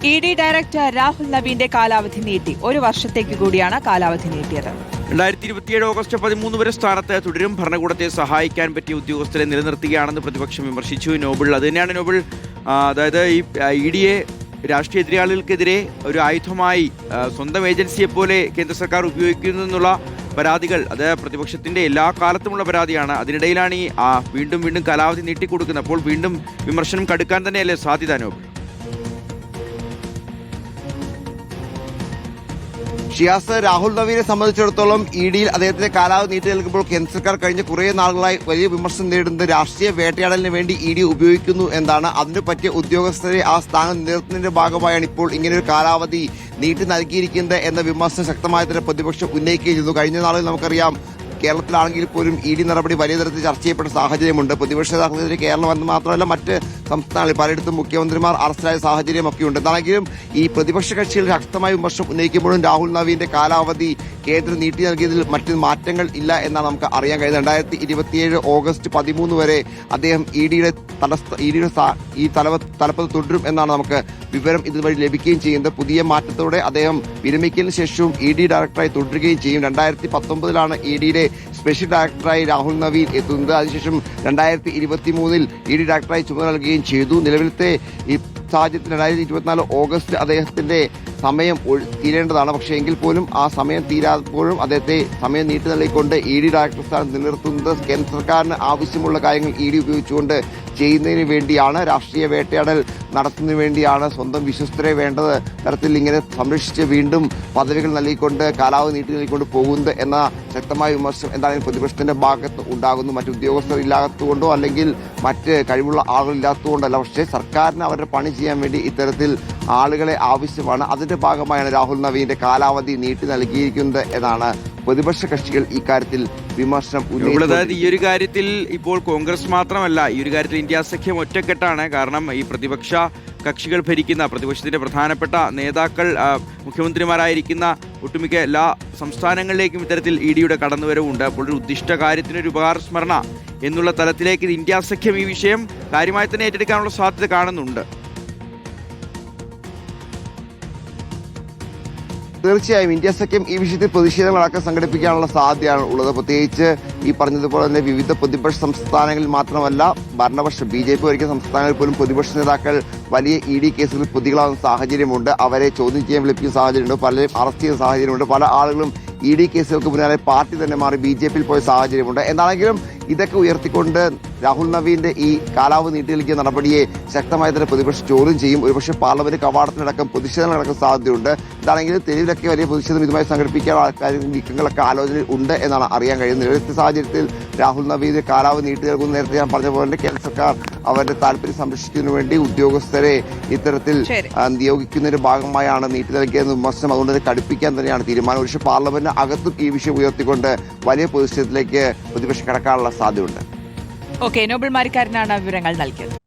ED director Rahul നവീന്റെ കാലാവധി നീട്ടി. ഒരു വർഷത്തേക്ക് കൂടിയാണ് കാലാവധി നീട്ടിയത്. 2027 ഓഗസ്റ്റ് 13 വരെ സ്ഥാനത്ത് തുടരും. ഭരണകൂടത്തെ സഹായിക്കാൻ പറ്റിയ ഉദ്യോഗസ്ഥരെ നിലനിർത്തുകയാണെന്ന് പ്രതിപക്ഷം വിമർശിച്ചു. നോബിൾ അത് തന്നെയാണ് നോബിൾ. അതായത് ഈ EDയെ രാഷ്ട്രീയ എതിരാളികൾക്കെതിരെ ഒരു ആയുധമായി സ്വന്തം ഏജൻസിയെ പോലെ കേന്ദ്ര സർക്കാർ ഉപയോഗിക്കുന്നു എന്നുള്ള പരാതികൾ അത് പ്രതിപക്ഷത്തിന്റെ എല്ലാ കാലത്തുമുള്ള പരാതിയാണ്. അതിനിടയിലാണ് ഈ വീണ്ടും കാലാവധി നീട്ടിക്കൊടുക്കുന്നത്. അപ്പോൾ വീണ്ടും വിമർശനം കടുക്കാൻ തന്നെയല്ലേ സാധ്യത നോബിൾ? ഷിയാസ്, രാഹുൽ നവീനെ സംബന്ധിച്ചിടത്തോളം EDയിൽ അദ്ദേഹത്തിന്റെ കാലാവധി നീട്ടി നൽകുമ്പോൾ കേന്ദ്ര സർക്കാർ കഴിഞ്ഞ കുറേ നാളുകളായി വലിയ വിമർശനം നേരിടുന്നത് രാഷ്ട്രീയ വേട്ടയാടലിന് വേണ്ടി ED ഉപയോഗിക്കുന്നു എന്നാണ്. അതിന് പറ്റിയ ഉദ്യോഗസ്ഥരെ ആ സ്ഥാനം നിലനിർത്തുന്നതിന്റെ ഭാഗമായാണ് ഇപ്പോൾ ഇങ്ങനെയൊരു കാലാവധി നീട്ടി നൽകിയിരിക്കുന്നത് എന്ന വിമർശനം ശക്തമായ തന്നെ പ്രതിപക്ഷം ഉന്നയിക്കുകയും ചെയ്തു. കഴിഞ്ഞ നാളിൽ നമുക്കറിയാം കേരളത്തിലാണെങ്കിൽ പോലും ED നടപടി വലിയ തരത്തിൽ ചർച്ച ചെയ്യപ്പെട്ട സാഹചര്യമുണ്ട്. പ്രതിപക്ഷ നേതാക്കൾക്കെതിരെ കേരളം എന്ന് മാത്രമല്ല മറ്റ് സംസ്ഥാനങ്ങളിൽ പലയിടത്തും മുഖ്യമന്ത്രിമാർ അറസ്റ്റിലായ സാഹചര്യമൊക്കെ ഉണ്ട്. എന്താണെങ്കിലും ഈ പ്രതിപക്ഷ കക്ഷികൾ ശക്തമായ വിമർശനം ഉന്നയിക്കുമ്പോഴും രാഹുൽ നവീന്റെ കാലാവധി കേന്ദ്രം നീട്ടി നൽകിയതിൽ മറ്റ് മാറ്റങ്ങൾ ഇല്ല എന്നാണ് നമുക്ക് അറിയാൻ കഴിയുന്നത്. 2027 ഓഗസ്റ്റ് 13 വരെ അദ്ദേഹം EDയുടെ ഈ തലപ്പത്ത് തുടരും എന്നാണ് നമുക്ക് വിവരം ഇതുവഴി ലഭിക്കുകയും ചെയ്യുന്നത്. പുതിയ മാറ്റത്തോടെ അദ്ദേഹം വിരമിക്കലിന് ശേഷവും ED ഡയറക്ടറായി തുടരുകയും ചെയ്യും. 2019 EDയുടെ സ്പെഷ്യൽ ഡയറക്ടറായി രാഹുൽ നവീൻ എത്തുന്നത്. അതിനുശേഷം 2023 ED ഡയറക്ടറായി ചുമതല നൽകുകയും ചെയ്തു. നിലവിലത്തെ ഈ സാഹചര്യത്തിൽ 2024 ഓഗസ്റ്റ് അദ്ദേഹത്തിന്റെ സമയം തീരേണ്ടതാണ്. പക്ഷേ എങ്കിൽ പോലും ആ സമയം തീരാപ്പോഴും അദ്ദേഹത്തെ സമയം നീട്ടി നൽകിക്കൊണ്ട് ED ഡയറക്ടർ സ്ഥാനം നിലനിർത്തുന്നത് കേന്ദ്ര സർക്കാരിന് ആവശ്യമുള്ള കാര്യങ്ങൾ ED ഉപയോഗിച്ചുകൊണ്ട് ചെയ്യുന്നതിന് വേണ്ടിയാണ്. രാഷ്ട്രീയ വേട്ടയാടൽ നടത്തുന്നതിന് വേണ്ടിയാണ്. സ്വന്തം വിശ്വസ്തരെ വേണ്ടത് തരത്തിൽ ഇങ്ങനെ സംരക്ഷിച്ച് വീണ്ടും പദവികൾ നൽകിക്കൊണ്ട് കാലാവധി നീട്ടി നൽകിക്കൊണ്ട് പോകുന്നത് എന്ന ശക്തമായ വിമർശനം എന്തായാലും പ്രതിപക്ഷത്തിന്റെ ഭാഗത്ത് ഉണ്ടാകുന്നു. മറ്റ് ഉദ്യോഗസ്ഥർ ഇല്ലാത്തതുകൊണ്ടോ അല്ലെങ്കിൽ മറ്റ് കഴിവുള്ള ആളുകൾ ഇല്ലാത്തതുകൊണ്ടല്ല, പക്ഷേ സർക്കാരിന് അവരുടെ പണി ചെയ്യാൻ വേണ്ടി ഇത്തരത്തിൽ ആളുകളെ ആവശ്യമാണ്. അതിന്റെ ഭാഗമായാണ് രാഹുൽ നവീന്റെ കാലാവധി നീട്ടി നൽകിയിരിക്കുന്നത് എന്നാണ് പ്രതിപക്ഷ കക്ഷികൾ ഇക്കാര്യത്തിൽ വിമർശനം ഉന്നയിച്ചത്. ഈ ഒരു കാര്യത്തിൽ ഇപ്പോൾ കോൺഗ്രസ് മാത്രമല്ല, ഈ ഒരു കാര്യത്തിൽ ഇന്ത്യ സഖ്യം ഒറ്റക്കെട്ടാണ്. കാരണം ഈ പ്രതിപക്ഷ കക്ഷികൾ ഭരിക്കുന്ന പ്രതിപക്ഷത്തിന്റെ പ്രധാനപ്പെട്ട നേതാക്കൾ മുഖ്യമന്ത്രിമാരായിരിക്കുന്ന ഒട്ടുമിക്ക എല്ലാ സംസ്ഥാനങ്ങളിലേക്കും ഇത്തരത്തിൽ EDയുടെ കടന്നുവരവുണ്ട്. അപ്പോൾ ഒരു ഉദ്ദിഷ്ട കാര്യത്തിനൊരു ഉപകാരസ്മരണ എന്നുള്ള തലത്തിലേക്ക് ഇന്ത്യ സഖ്യം ഈ വിഷയം കാര്യമായി തന്നെ ഏറ്റെടുക്കാനുള്ള സാധ്യത കാണുന്നുണ്ട്. തീർച്ചയായും ഇന്ത്യ സഖ്യം ഈ വിഷയത്തിൽ പ്രതിഷേധങ്ങളൊക്കെ സംഘടിപ്പിക്കാനുള്ള സാധ്യതയാണ് ഉള്ളത്. പ്രത്യേകിച്ച് ഈ പറഞ്ഞതുപോലെ തന്നെ വിവിധ പ്രതിപക്ഷ സംസ്ഥാനങ്ങളിൽ മാത്രമല്ല ഭരണപക്ഷം BJP ഭരിക്കുന്ന സംസ്ഥാനങ്ങളിൽ പോലും പ്രതിപക്ഷ നേതാക്കൾ വലിയ ED കേസുകളിൽ പ്രതികളാകുന്ന സാഹചര്യമുണ്ട്. അവരെ ചോദ്യം ചെയ്യാൻ വിളിപ്പിക്കുന്ന സാഹചര്യമുണ്ട്. പലരും അറസ്റ്റ് ചെയ്യുന്ന സാഹചര്യമുണ്ട്. പല ആളുകളും ED കേസുകൾക്ക് പിന്നാലെ പാർട്ടി തന്നെ മാറി BJPയിൽ പോയ സാഹചര്യമുണ്ട്. എന്താണെങ്കിലും ഇതൊക്കെ ഉയർത്തിക്കൊണ്ട് രാഹുൽ നവീന്റെ ഈ കാലാവധി നീട്ടി നൽകിയ നടപടിയെ ശക്തമായ തന്നെ പ്രതിപക്ഷം ചോദ്യം ചെയ്യും. ഒരുപക്ഷെ പാർലമെന്റ് കവാടത്തിനടക്കം പ്രതിഷേധങ്ങൾ നടക്കുന്ന സാധ്യതയുണ്ട്. ഇതാണെങ്കിലും തെരുവിലൊക്കെ വലിയ പ്രതിഷേധം ഇതുമായി സംഘടിപ്പിക്കാൻ നീക്കങ്ങളൊക്കെ ആലോചനയിൽ ഉണ്ട് എന്നാണ് അറിയാൻ കഴിയുന്നത്. നിലവിലത്തെ സാഹചര്യത്തിൽ രാഹുൽ നവീന്റെ കാലാവധി നീട്ടി നൽകുന്ന നേരത്തെ ഞാൻ പറഞ്ഞ പോലെ കേന്ദ്ര സർക്കാർ അവരുടെ താല്പര്യം സംരക്ഷിക്കുന്നതിന് വേണ്ടി ഉദ്യോഗസ്ഥരെ ഇത്തരത്തിൽ നിയോഗിക്കുന്നതിന്റെ ഭാഗമായാണ് നീട്ടി നൽകിയെന്ന വിമർശനം അതുകൊണ്ട് തന്നെ കടുപ്പിക്കാൻ തന്നെയാണ് തീരുമാനം. ഒരുപക്ഷെ പാർലമെന്റിന് അകത്തും ഈ വിഷയം ഉയർത്തിക്കൊണ്ട് വലിയ പ്രതിഷേധത്തിലേക്ക് പ്രതിപക്ഷം കടക്കാനുള്ള സാധ്യതയുണ്ട്. നോബിൾ മാരിക്കാരനാണ് വിവരങ്ങൾ നൽകിയത്.